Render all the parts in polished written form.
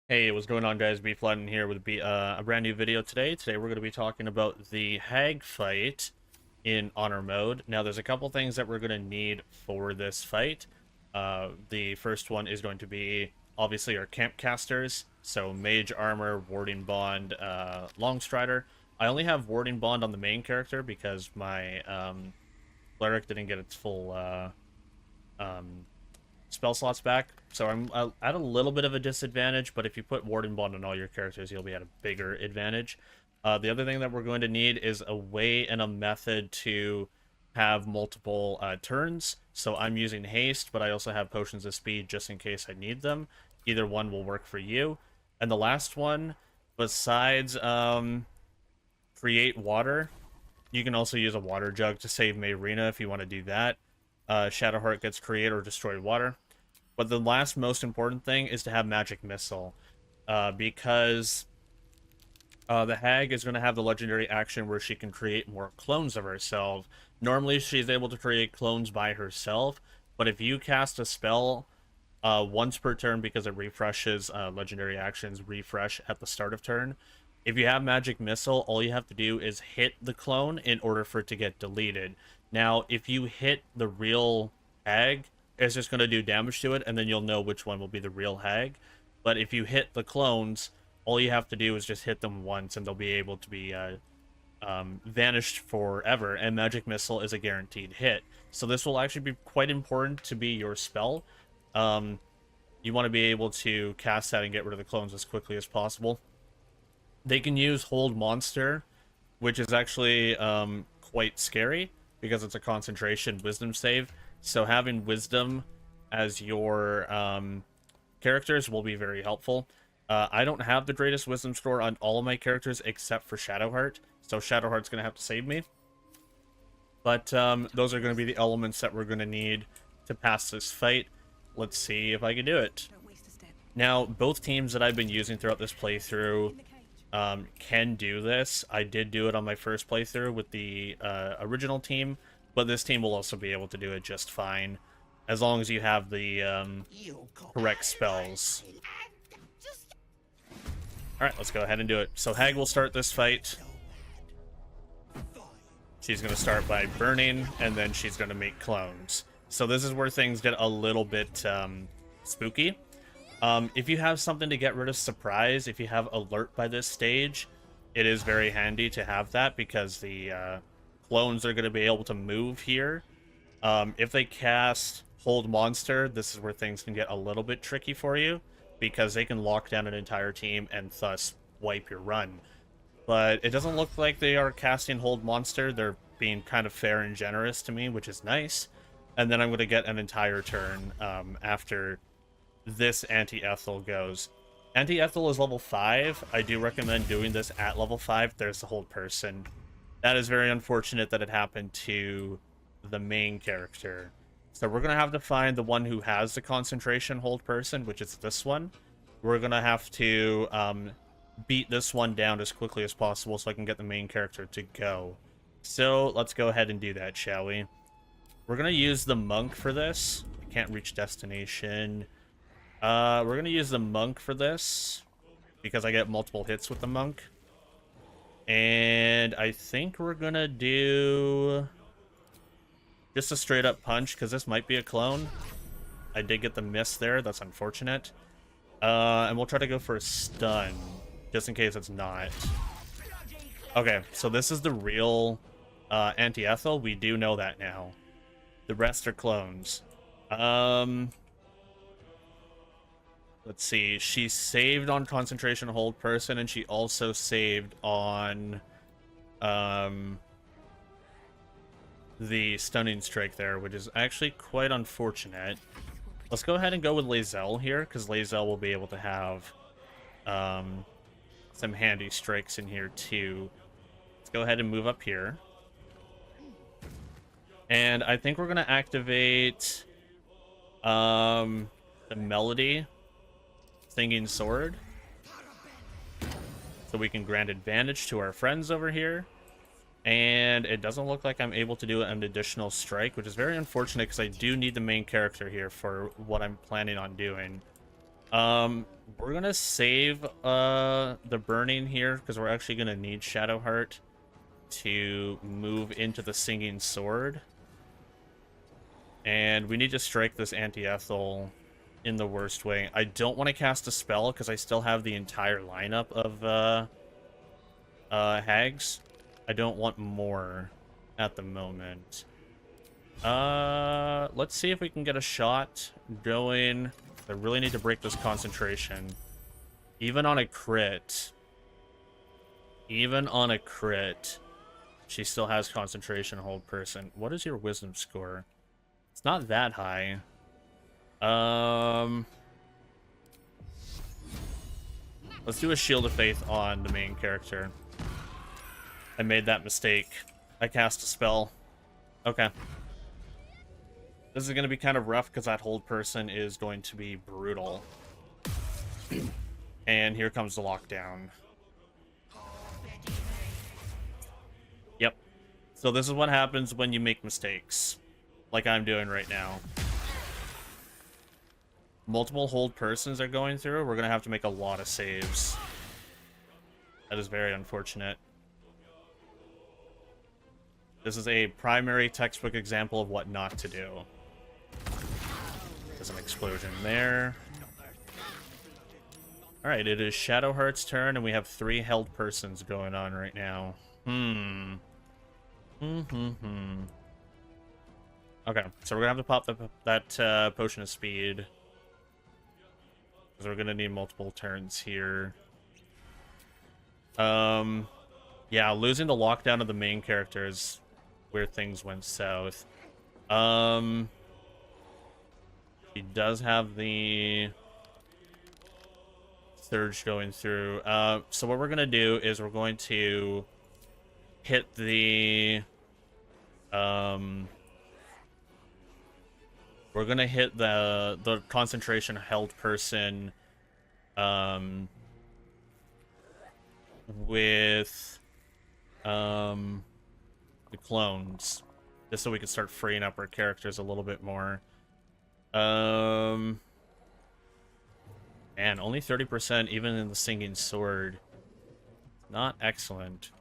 Hey, what's going on, guys? Bflattened here with a brand new video today. Today we're going to be talking about the hag fight in honor mode. Now, there's a couple things that we're going to need for this fight. The first one is going to be obviously our camp casters, so mage armor, warding bond, long strider. I only have warding bond on the main character because my cleric didn't get its full um, spell slots back, so I'm at a little bit of a disadvantage, but if you put Warden Bond on all your characters, you'll be at a bigger advantage. The other thing that we're going to need is a way and a method to have multiple turns. So I'm using haste, but I also have potions of speed just in case I need them. Either one will work for you. And the last one, besides create water, you can also use a water jug to save Mayrina if you want to do that. Shadowheart gets create or destroy water. But the last most important thing is to have magic missile, because the hag is going to have the legendary action where she can create more clones of herself. Normally, she's able to create clones by herself, but if you cast a spell once per turn because it refreshes, legendary actions refresh at the start of turn. If you have magic missile, all you have to do is hit the clone in order for it to get deleted. Now, if you hit the real hag, it's just going to do damage to it, and then you'll know which one will be the real hag. But if you hit the clones, all you have to do is just hit them once, and they'll be able to be vanished forever, and magic missile is a guaranteed hit. So this will actually be quite important to be your spell. You want to be able to cast that and get rid of the clones as quickly as possible. They can use hold monster, which is actually quite scary because it's a concentration wisdom save. So having wisdom as your characters will be very helpful. I don't have the greatest wisdom score on all of my characters except for Shadowheart, so Shadowheart's going to have to save me. But those are going to be the elements that we're going to need to pass this fight. Let's see if I can do it. Now, both teams that I've been using throughout this playthrough can do this. I did do it on my first playthrough with the original team, but this team will also be able to do it just fine, as long as you have the correct spells. Alright, let's go ahead and do it. So Hag will start this fight. She's going to start by burning, and then she's going to make clones. So this is where things get a little bit spooky. If you have something to get rid of surprise, if you have alert by this stage, it is very handy to have that because the clones are going to be able to move here. If they cast hold monster, this is where things can get a little bit tricky for you because they can lock down an entire team and thus wipe your run. But it doesn't look like they are casting hold monster. They're being kind of fair and generous to me, which is nice. And then I'm going to get an entire turn after this anti-Ethel goes. Anti-Ethel is level 5. I do recommend doing this at level 5. There's the hold person. That is very unfortunate that it happened to the main character. So we're going to have to find the one who has the concentration hold person, which is this one. We're going to have to beat this one down as quickly as possible so I can get the main character to go. So let's go ahead and do that, shall we? We're going to use the monk for this. I can't reach destination. We're going to use the monk for this because I get multiple hits with the monk. And I think we're going to do just a straight up punch because this might be a clone. I did get the miss there. That's unfortunate. And we'll try to go for a stun just in case it's not. Okay, so this is the real anti-Ethel. We do know that now. The rest are clones. Let's see. She saved on concentration hold person, and she also saved on the stunning strike there, which is actually quite unfortunate. Let's go ahead and go with Lae'zel here, because Lae'zel will be able to have some handy strikes in here too. Let's go ahead and move up here. And I think we're going to activate the Melody Singing Sword, so we can grant advantage to our friends over here. And it doesn't look like I'm able to do an additional strike, which is very unfortunate because I do need the main character here for what I'm planning on doing. We're gonna save the burning here because we're actually gonna need Shadowheart to move into the singing sword. And we need to strike this anti-ethel in the worst way. I don't want to cast a spell because I still have the entire lineup of hags. I don't want more at the moment. Let's see if we can get a shot going. I really need to break this concentration. Even on a crit, she still has concentration hold person. What is your wisdom score? It's not that high. Let's do a shield of faith on the main character. I made that mistake. I cast a spell. Okay. This is going to be kind of rough because that hold person is going to be brutal. And here comes the lockdown. Yep. So this is what happens when you make mistakes. Like I'm doing right now. Multiple hold persons are going through. We're going to have to make a lot of saves. That is very unfortunate. This is a primary textbook example of what not to do. There's an explosion there. Alright, it is Shadowheart's turn, and we have 3 held persons going on right now. Okay, so we're gonna have to pop that potion of speed. Because we're gonna need multiple turns here. Yeah, losing the lockdown of the main character is where things went south. He does have the surge going through. So what we're gonna do is we're going to hit the we're gonna hit the concentration held person with the clones, just so we can start freeing up our characters a little bit more. Man, only 30% even in the singing sword. Not excellent.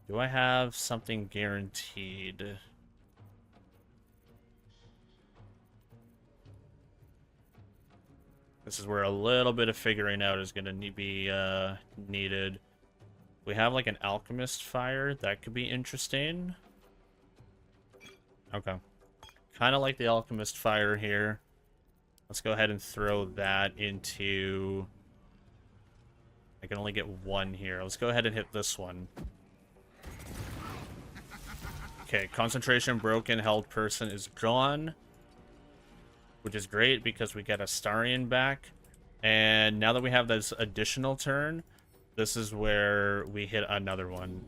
Do I have something guaranteed? This is where a little bit of figuring out is going to be needed. We have like an alchemist fire. That could be interesting. Okay. Kind of like the alchemist fire here. Let's go ahead and throw that into... I can only get 1 here. Let's go ahead and hit this one. Okay, concentration broken, held person is gone. Which is great because we get Astarion back. And now that we have this additional turn, this is where we hit another one.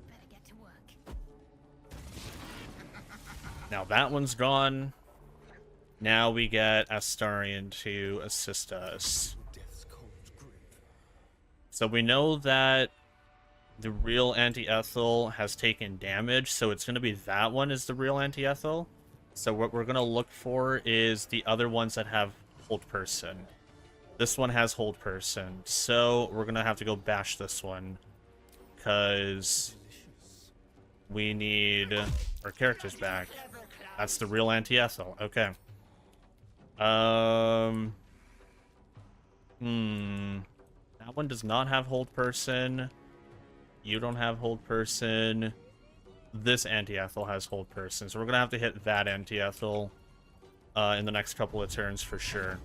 Better get to work. Now that one's gone. Now we get Astarion to assist us. So we know that the real anti-ethel has taken damage, so it's going to be that one is the real anti-ethel. So what we're going to look for is the other ones that have hold person. This one has hold person, so we're going to have to go bash this one. Because we need our characters back. That's the real anti-ethel. Okay. That one does not have hold person. You don't have hold person. This anti-ethel has hold person, so we're gonna have to hit that anti-ethel in the next couple of turns for sure.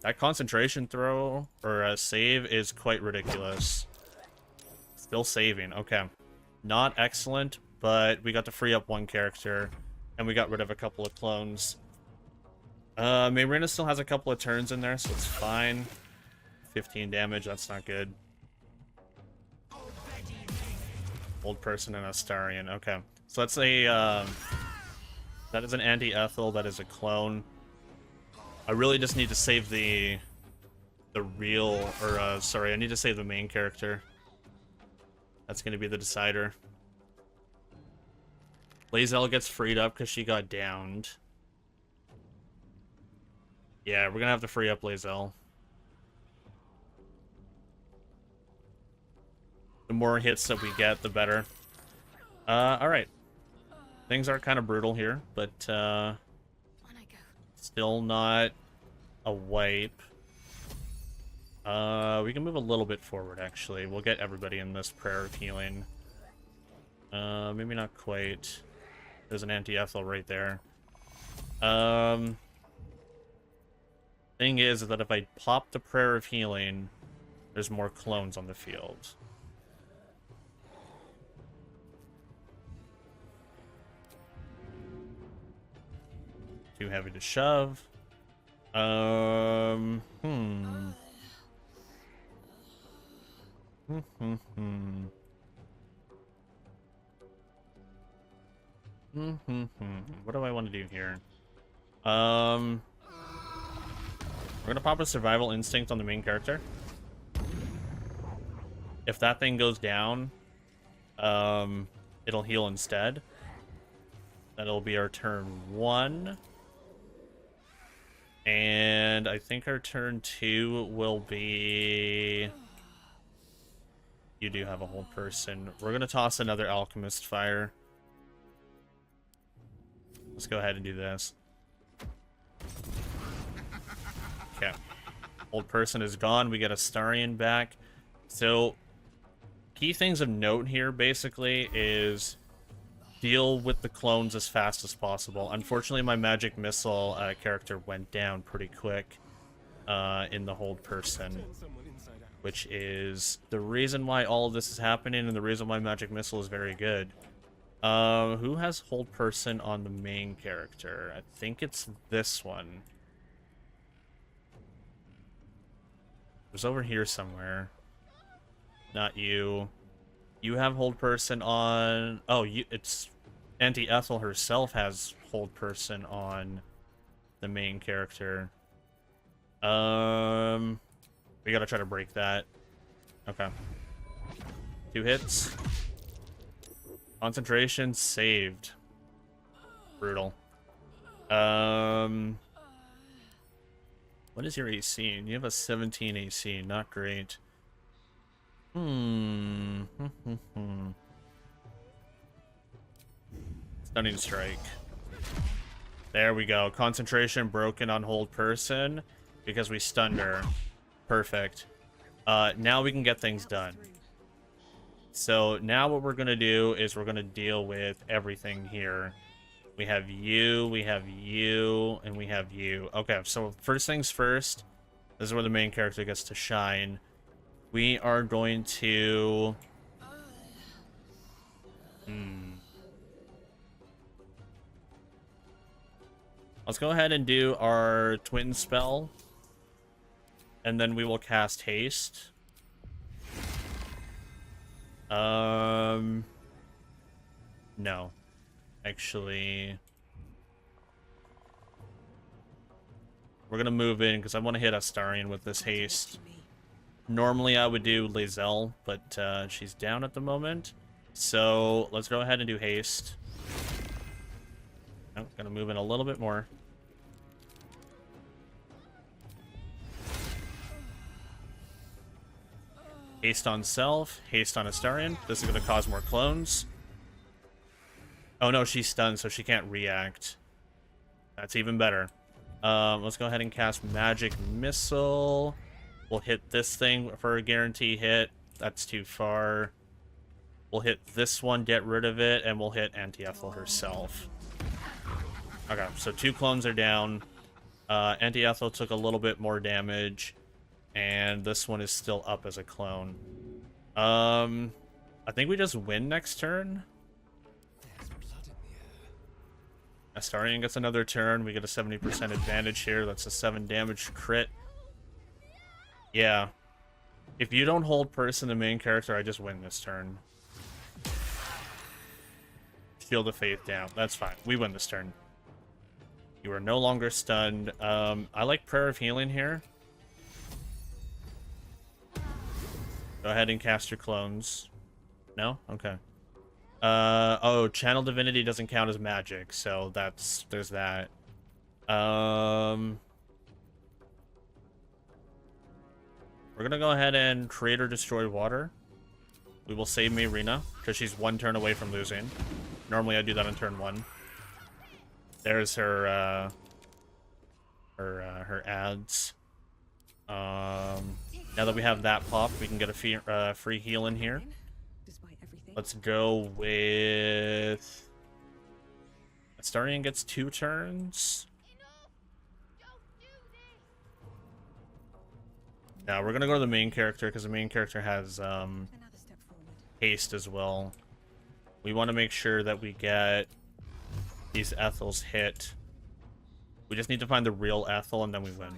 That concentration throw or save is quite ridiculous. Still saving. Okay, not excellent, but we got to free up 1 character, and we got rid of a couple of clones. Mayrina still has a couple of turns in there, so it's fine. 15 damage. That's not good. Old person and Astarion. Okay, so that's a that is an anti-ethel. That is a clone. I really just need to save the real, or sorry, I need to save the main character. That's going to be the decider. Lae'zel gets freed up because she got downed. Yeah, we're gonna have to free up Lae'zel. The more hits that we get, the better. Alright. Things are kind of brutal here, but, On I go. still not a wipe. We can move a little bit forward, actually. We'll get everybody in this prayer of healing. Maybe not quite. There's an anti-ethel right there. Thing is that if I pop the prayer of healing, there's more clones on the field. Too heavy to shove. Hmm. What do I want to do here? We're gonna pop a survival instinct on the main character. If that thing goes down, it'll heal instead. That'll be our turn 1. And I think our turn 2 will be... You do have a whole person. We're gonna toss another Alchemist Fire. Let's go ahead and do this. Okay. Old person is gone. We get a Starion back. So, key things of note here, basically, is deal with the clones as fast as possible. Unfortunately, my Magic Missile character went down pretty quick in the hold person, which is the reason why all of this is happening and the reason why Magic Missile is very good. Who has hold person on the main character? I think it's this one. It was over here somewhere. Not you. You have hold person on... Oh, it's... Auntie Ethel herself has hold person on the main character. We gotta try to break that. Okay. 2 hits. Concentration saved. Brutal. What is your AC? You have a 17 AC. Not great. Stunning strike. There we go. Concentration broken on hold person because we stunned her. Perfect. Now we can get things done. So now what we're going to do is we're going to deal with everything here. We have you, we have you, and we have you. Okay, so first things first. This is where the main character gets to shine. We are going to... Let's go ahead and do our twin spell. And then we will cast haste. No. Actually... We're gonna move in, because I want to hit Astarion with this haste. Normally I would do Lae'zel, but she's down at the moment. So, let's go ahead and do haste. Oh, gonna move in a little bit more. Haste on self, haste on Astarion. This is gonna cause more clones. Oh no, she's stunned, so she can't react. That's even better. Let's go ahead and cast Magic Missile. We'll hit this thing for a guarantee hit. That's too far. We'll hit this one, get rid of it, and we'll hit Auntie Ethel herself. Okay, so 2 clones are down. Auntie Ethel took a little bit more damage, and this one is still up as a clone. I think we just win next turn. Astarion gets another turn. We get a 70% advantage here. That's a 7 damage crit. Yeah. If you don't hold person the main character, I just win this turn. Shield of Faith down. That's fine. We win this turn. You are no longer stunned. I like Prayer of Healing here. Go ahead and cast your clones. No? Okay. Oh, Channel Divinity doesn't count as magic, so there's that. We're gonna go ahead and create or destroy water. We will save Marina, because she's one turn away from losing. Normally I do that on turn 1. There's her, her ads. Now that we have that popped, we can get a free heal in here. Let's go with... Astarion gets 2 turns. Now we're gonna go to the main character, because the main character has, haste as well. We want to make sure that we get these Ethels hit. We just need to find the real Ethel, and then we win.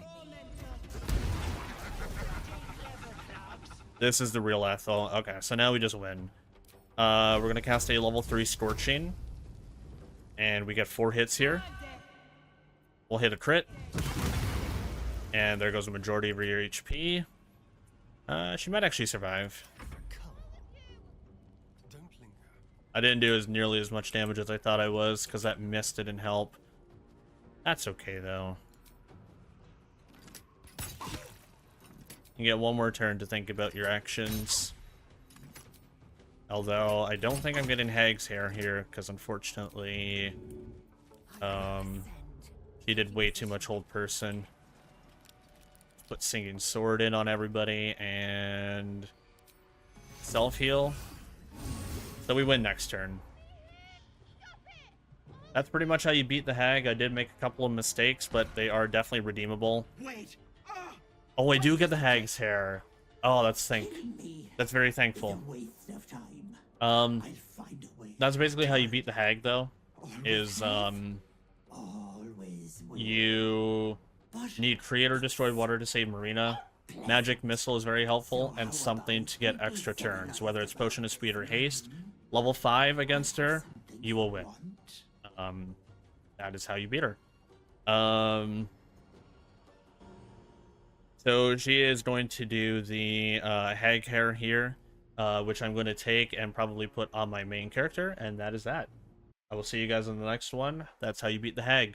This is the real Ethel. Okay, so now we just win. We're going to cast a level 3 Scorching. And we get 4 hits here. We'll hit a crit. And there goes the majority of your HP. She might actually survive. I didn't do nearly as much damage as I thought I was, because that mist didn't help. That's okay, though. You get one more turn to think about your actions. Although, I don't think I'm getting Hag's hair here, because unfortunately... she did way too much hold person. Put Singing Sword in on everybody, and... self-heal. So we win next turn. That's pretty much how you beat the Hag. I did make a couple of mistakes, but they are definitely redeemable. Wait. Oh, I do get the Hag's hair. Oh, that's very thankful. That's basically how you beat the Hag, though. Is you need Create or Destroy Water to save Marina. Magic Missile is very helpful, and something to get extra turns, whether it's Potion of Speed or Haste. Level 5 against her, you will win. That is how you beat her. So she is going to do the Hag hair here, which I'm going to take and probably put on my main character, and that is that. I will see you guys in the next one. That's how you beat the Hag.